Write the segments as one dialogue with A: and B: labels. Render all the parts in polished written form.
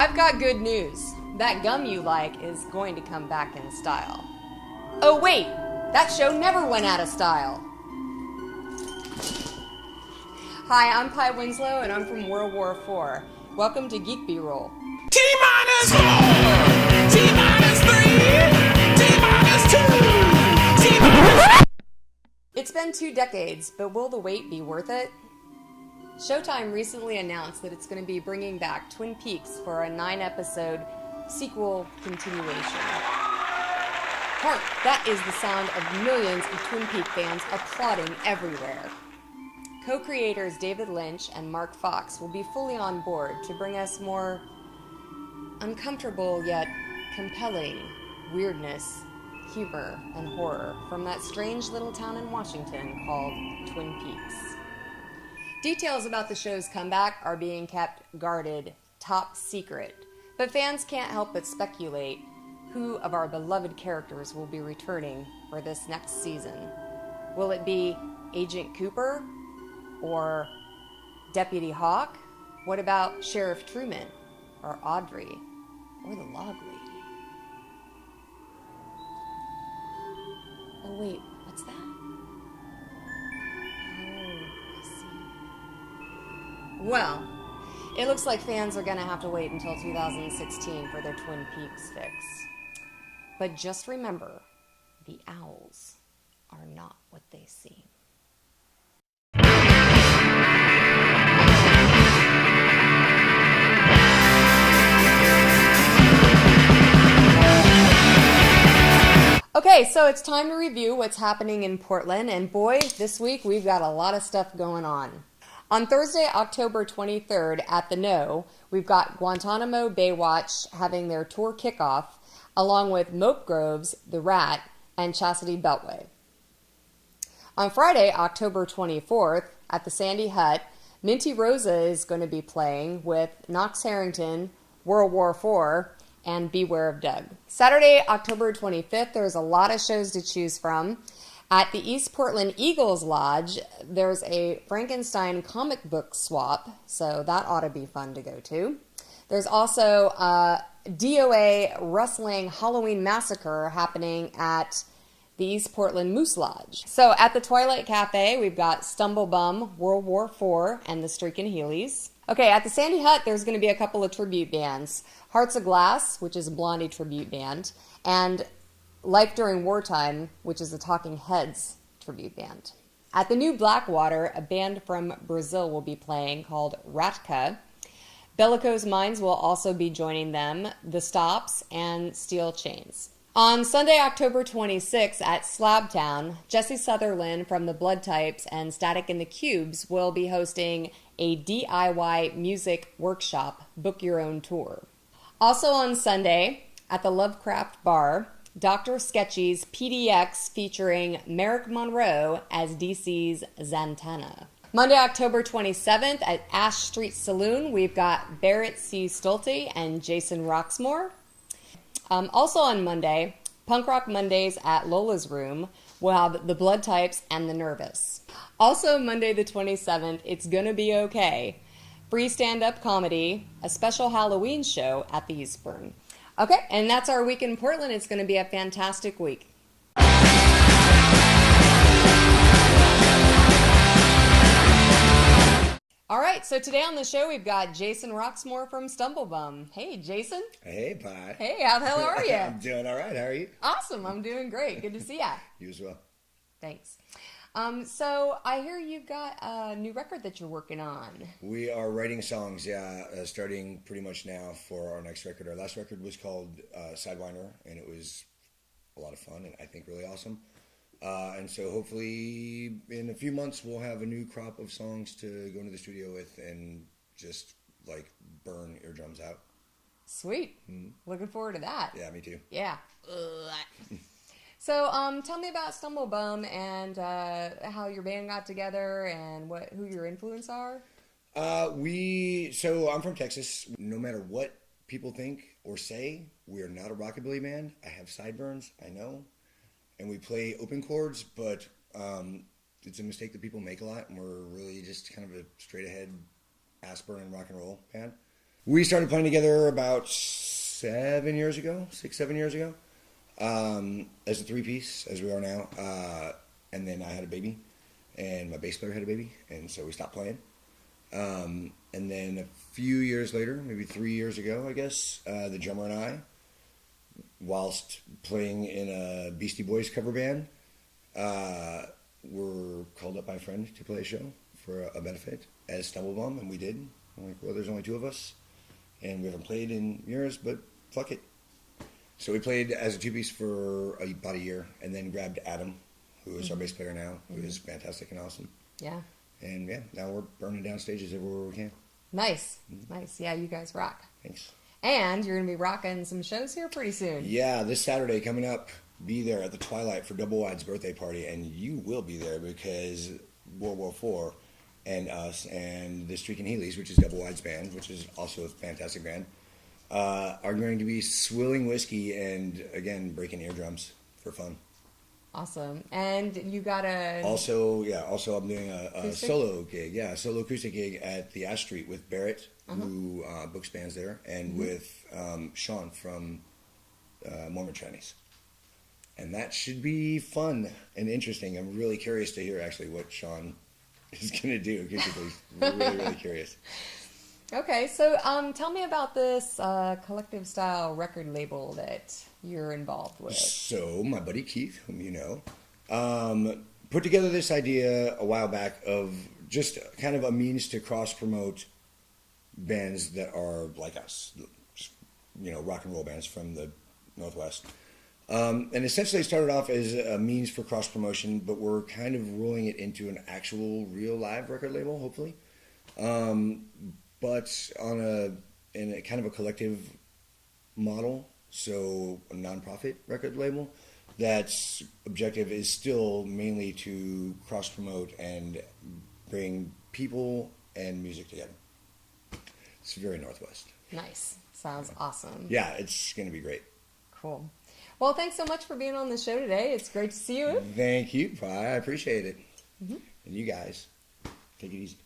A: I've got good news. That gum you like is going to come back in style. Oh wait, that show never went out of style. Hi, I'm Pi Winslow and I'm from World War IV. Welcome to Geek B-Roll.
B: T-4, T-3, T-2, T-.
A: It's been 2 decades, but will the wait be worth it? Showtime recently announced that it's going to be bringing back Twin Peaks for a 9-episode sequel continuation. Hark, that is the sound of millions of Twin Peaks fans applauding everywhere. Co-creators David Lynch and Mark Fox will be fully on board to bring us more uncomfortable yet compelling weirdness, humor, and horror from that strange little town in Washington called Twin Peaks. Details about the show's comeback are being kept guarded, top secret, but fans can't help but speculate who of our beloved characters will be returning for this next season. Will it be Agent Cooper? Or Deputy Hawk? What about Sheriff Truman? Or Audrey? Or the Log Lady? Oh wait, what's that? Oh, I see. Well, it looks like fans are gonna have to wait until 2016 for their Twin Peaks fix. But just remember, the owls are not what they seem. Okay, so it's time to review what's happening in Portland, and boy, this week we've got a lot of stuff going on. On Thursday, October 23rd at the No, we've got Guantanamo Baywatch having their tour kickoff, along with Mope Groves, The Rat, and Chastity Beltway. On Friday, October 24th, at the Sandy Hut, Minty Rosa is going to be playing with Knox Harrington, World War IV, and Beware of Doug. Saturday, October 25th, there's a lot of shows to choose from. At the East Portland Eagles Lodge, there's a Frankenstein comic book swap, so that ought to be fun to go to. There's also a DOA Wrestling Halloween Massacre happening at the East Portland Moose Lodge. So at the Twilight Cafe, we've got Stumblebum, World War IV, and the Streakin' Heelys. Okay, at the Sandy Hut, there's going to be a couple of tribute bands. Hearts of Glass, which is a Blondie tribute band, and Life During Wartime, which is a Talking Heads tribute band. At the new Blackwater, a band from Brazil will be playing called Ratka. Bellicose Minds will also be joining them, The Stops, and Steel Chains. On Sunday, October 26th at Slabtown, Jesse Sutherland from the Blood Types and Static in the Cubes will be hosting a DIY music workshop, Book Your Own Tour. Also on Sunday, at the Lovecraft Bar, Dr. Sketchy's PDX featuring Merrick Monroe as DC's Zantana. Monday, October 27th at Ash Street Saloon, we've got Barrett C. Stolte and Jason Rocksmore. Also on Monday, Punk Rock Mondays at Lola's Room, we'll have the Blood Types and the Nervous. Also Monday the 27th, It's Gonna Be Okay. Free stand-up comedy, a special Halloween show at the Eastburn. Okay, and that's our week in Portland. It's going to be a fantastic week. All right, so today on the show, we've got Jason Rocksmore from Stumblebum. Hey, Jason.
C: Hey, Pi.
A: Hey, how the hell are you?
C: I'm doing all right. How are you?
A: Awesome. I'm doing great. Good to see ya.
C: You as well.
A: Thanks. So I hear you've got a new record that you're working on.
C: We are writing songs, starting pretty much now for our next record. Our last record was called Sidewinder, and it was a lot of fun and I think really awesome. And so hopefully in a few months we'll have a new crop of songs to go into the studio with and just like burn eardrums out.
A: Sweet. Looking forward to that.
C: Yeah, me too.
A: Yeah. So tell me about Stumblebum and how your band got together and who your influence are.
C: So I'm from Texas. No matter what people think or say, we are not a rockabilly band. I have sideburns, I know. And we play open chords, but it's a mistake that people make a lot, and we're really just kind of a straight-ahead, ass-burning rock and roll band. We started playing together about 7 years ago, 6, 7 years ago, as a three-piece, as we are now. And then I had a baby, and my bass player had a baby, and so we stopped playing. And then a few years later, maybe 3 years ago, I guess, the drummer and I, whilst playing in a Beastie Boys cover band, were called up by a friend to play a show for a benefit as Stumblebum, and we did. I'm like, well, there's only two of us, and we haven't played in years, but fuck it. So we played as a two-piece for about a year, and then grabbed Adam, who is our bass player now, who is fantastic and awesome.
A: Yeah.
C: And yeah, now we're burning down stages everywhere we can.
A: Nice. Nice. Yeah, you guys rock.
C: Thanks.
A: And you're going to be rocking some shows here pretty soon.
C: Yeah, this Saturday coming up, be there at the Twilight for WWIV's birthday party, and you will be there because World War IV and us and the Streak and Heelys, which is WWIV's band, which is also a fantastic band, are going to be swilling whiskey and, again, breaking eardrums for fun.
A: Awesome. And you got a...
C: Also, I'm doing a solo gig. Yeah, a solo acoustic gig at the Ash Street with Barrett, who books bands there, and with Sean from Mormon Chinese. And that should be fun and interesting. I'm really curious to hear actually what Sean is going to do acoustically. Really, really curious.
A: Okay, so tell me about this collective style record label that you're involved with.
C: So my buddy Keith, whom you know, put together this idea a while back of just kind of a means to cross-promote bands that are like us, you know, rock and roll bands from the Northwest. And essentially it started off as a means for cross-promotion, but we're kind of rolling it into an actual real live record label, hopefully. But in a kind of a collective model, so a non-profit record label, that's objective is still mainly to cross-promote and bring people and music together. It's very Northwest.
A: Nice. Sounds awesome.
C: Yeah, it's going to be great.
A: Cool. Well, thanks so much for being on the show today. It's great to see you.
C: Thank you, Pi. I appreciate it. And you guys, take it easy.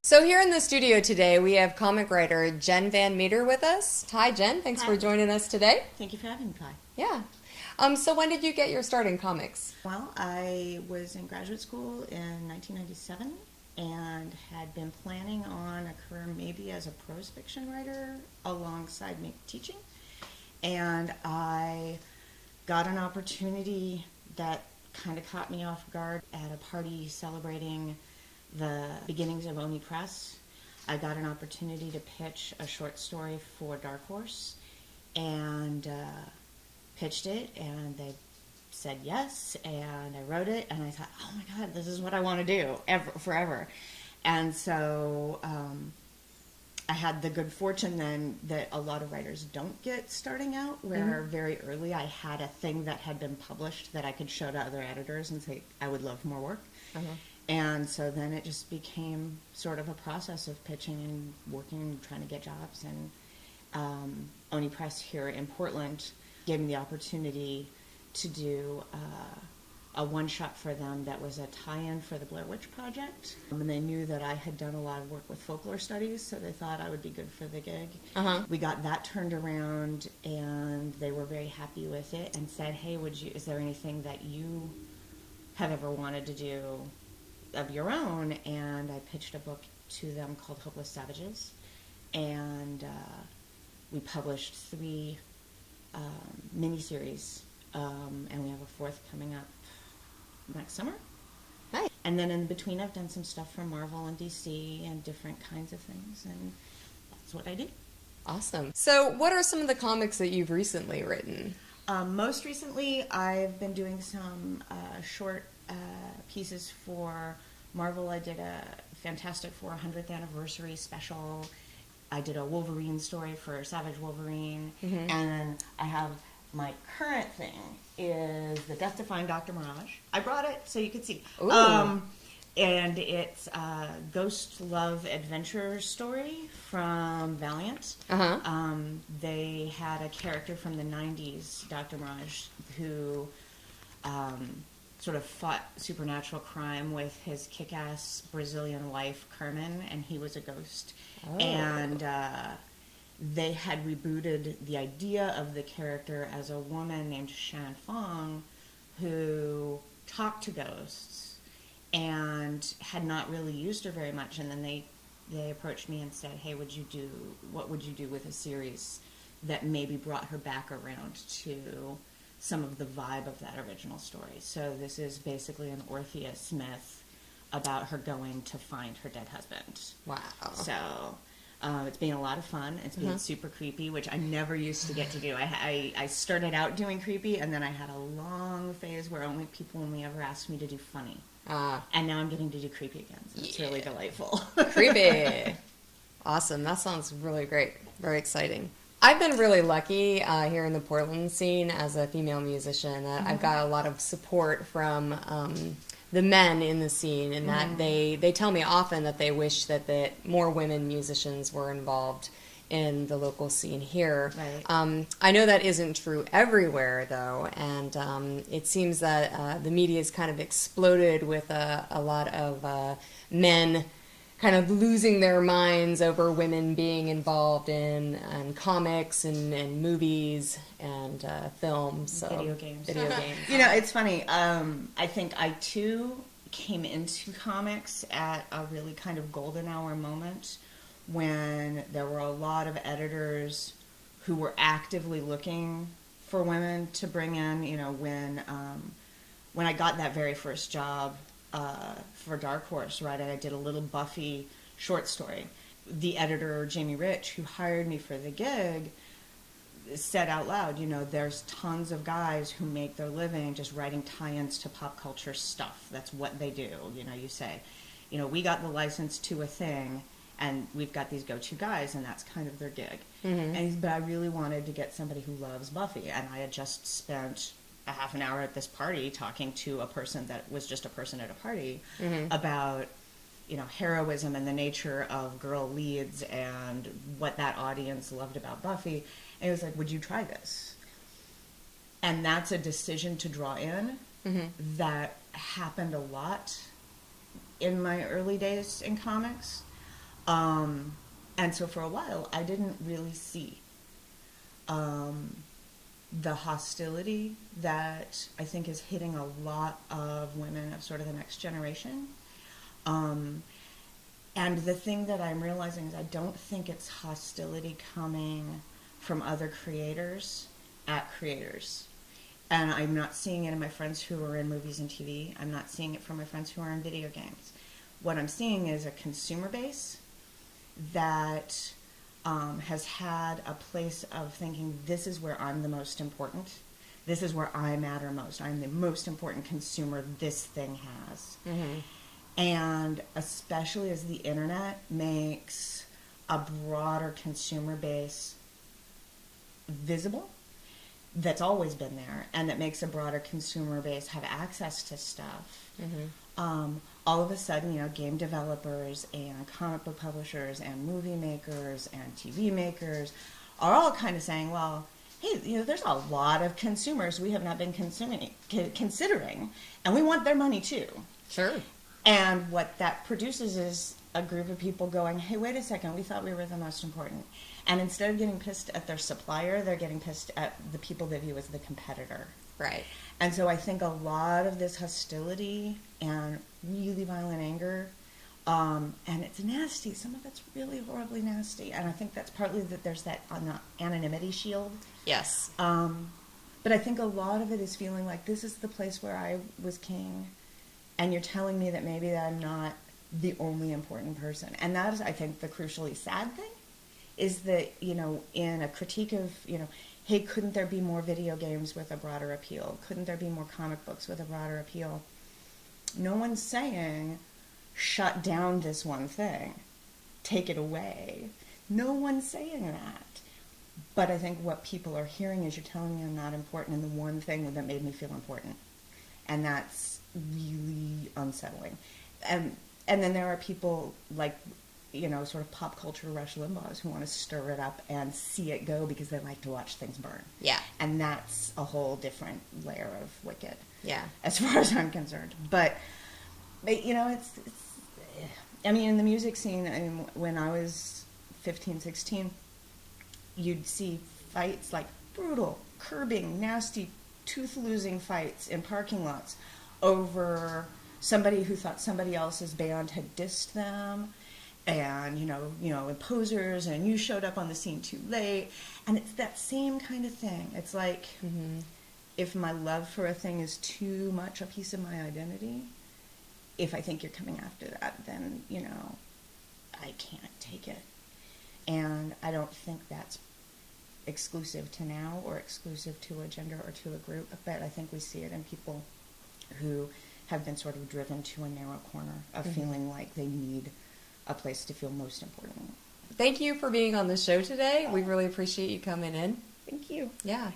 A: So here in the studio today, we have comic writer Jen Van Meter with us. Hi, Jen. Thanks for joining us today.
D: Thank you for having me, Pi.
A: Yeah. So when did you get your start in comics?
D: Well, I was in graduate school in 1997 and had been planning on a career maybe as a prose fiction writer alongside me teaching. And I got an opportunity that kind of caught me off guard at a party celebrating the beginnings of Oni Press. I got an opportunity to pitch a short story for Dark Horse and pitched it, and they said yes, and I wrote it, and I thought, oh my God, this is what I want to do forever. And so I had the good fortune then that a lot of writers don't get starting out, where very early I had a thing that had been published that I could show to other editors and say, I would love more work. And so then it just became sort of a process of pitching and working and trying to get jobs. And Oni Press here in Portland gave me the opportunity to do a one-shot for them that was a tie-in for the Blair Witch Project. And they knew that I had done a lot of work with folklore studies, so they thought I would be good for the gig. We got that turned around, and they were very happy with it and said, hey, is there anything that you have ever wanted to do of your own? And I pitched a book to them called Hopeless Savages, and we published 3 miniseries, and we have a 4th coming up next summer.
A: Nice.
D: And then in between I've done some stuff for Marvel and DC and different kinds of things, and that's what I do.
A: Awesome. So what are some of the comics that you've recently written?
D: Most recently I've been doing some short pieces for Marvel. I did a Fantastic Four 100th anniversary special. I did a Wolverine story for Savage Wolverine. And then I have my current thing is the Death-Defying Dr. Mirage. I brought it so you could see. And it's a ghost love adventure story from Valiant. They had a character from the 90s, Dr. Mirage, who sort of fought supernatural crime with his kick-ass Brazilian wife, Carmen, and he was a ghost.
A: Oh.
D: And they had rebooted the idea of the character as a woman named Shan Fong who talked to ghosts and had not really used her very much. And then they approached me and said, hey, what would you do with a series that maybe brought her back around to some of the vibe of that original story? So this is basically an Orpheus myth about her going to find her dead husband.
A: Wow.
D: So it's been a lot of fun. It's been super creepy, which I never used to get to do. I started out doing creepy, and then I had a long phase where people only ever asked me to do funny. And now I'm getting to do creepy again, so it's really delightful.
A: Creepy. Awesome. That sounds really great. Very exciting. I've been really lucky here in the Portland scene as a female musician that I've got a lot of support from the men in the scene, and that they tell me often that they wish that more women musicians were involved in the local scene here.
D: Right.
A: I know that isn't true everywhere, though, and it seems that the media's kind of exploded with a lot of men kind of losing their minds over women being involved in comics and movies and films. So,
D: Video games.
A: You
D: know, it's funny. I think I, too, came into comics at a really kind of golden hour moment when there were a lot of editors who were actively looking for women to bring in. You know, when I got that very first job for Dark Horse, right, and I did a little Buffy short story. The editor, Jamie Rich, who hired me for the gig, said out loud, you know, there's tons of guys who make their living just writing tie-ins to pop culture stuff. That's what they do. You know, you say, you know, we got the license to a thing, and we've got these go-to guys, and that's kind of their gig. But I really wanted to get somebody who loves Buffy, and I had just spent a half an hour at this party talking to a person that was just a person at a party about, you know, heroism and the nature of girl leads and what that audience loved about Buffy. And it was like, would you try this? And that's a decision to draw in that happened a lot in my early days in comics. And so for a while, I didn't really see the hostility that I think is hitting a lot of women of sort of the next generation. And the thing that I'm realizing is I don't think it's hostility coming from other creators at creators. And I'm not seeing it in my friends who are in movies and TV. I'm not seeing it from my friends who are in video games. What I'm seeing is a consumer base that has had a place of thinking, this is where I'm the most important. This is where I matter most. I'm the most important consumer this thing has. And especially as the internet makes a broader consumer base visible, that's always been there, and that makes a broader consumer base have access to stuff. All of a sudden, you know, game developers and comic book publishers and movie makers and TV makers are all kind of saying, well, hey, you know, there's a lot of consumers we have not been considering, and we want their money too.
A: Sure.
D: And what that produces is a group of people going, hey, wait a second, we thought we were the most important. And instead of getting pissed at their supplier, they're getting pissed at the people they view as the competitor.
A: Right.
D: And so I think a lot of this hostility and really violent anger, and it's nasty. Some of it's really horribly nasty. And I think that's partly that there's that anonymity shield.
A: Yes.
D: But I think a lot of it is feeling like this is the place where I was king, and you're telling me that maybe I'm not the only important person. And that is, I think, the crucially sad thing, is that, you know, in a critique of, you know, hey, couldn't there be more video games with a broader appeal? Couldn't there be more comic books with a broader appeal? No one's saying, shut down this one thing, take it away. No one's saying that. But I think what people are hearing is, you're telling me I'm not important in the one thing that made me feel important. And that's really unsettling. And then there are people like sort of pop culture Rush Limbaughs who want to stir it up and see it go because they like to watch things burn.
A: Yeah.
D: And that's a whole different layer of Wicked.
A: Yeah.
D: As far as I'm concerned. But it's I mean, in the music scene, I mean, when I was 15, 16, you'd see fights like brutal, curbing, nasty, tooth-losing fights in parking lots over somebody who thought somebody else's band had dissed them, and and posers, and you showed up on the scene too late, and it's that same kind of thing. It's like, if my love for a thing is too much a piece of my identity, if I think you're coming after that, then I can't take it. And I don't think that's exclusive to now or exclusive to a gender or to a group, but I think we see it in people who have been sort of driven to a narrow corner of feeling like they need a place to feel most important.
A: Thank you for being on the show today. We really appreciate you coming in.
D: Thank you.
A: Yeah.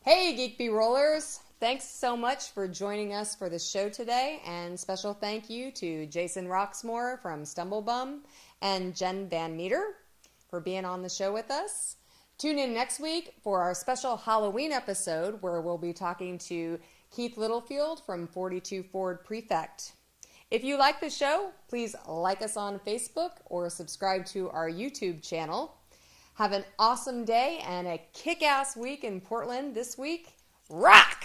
A: Hey, Geek B Rollers! Thanks so much for joining us for the show today, and special thank you to Jason Rocksmore from Stumblebum and Jen Van Meter for being on the show with us. Tune in next week for our special Halloween episode where we'll be talking to Keith Littlefield from 42 Ford Prefect. If you like the show, please like us on Facebook or subscribe to our YouTube channel. Have an awesome day and a kick-ass week in Portland this week. Rock!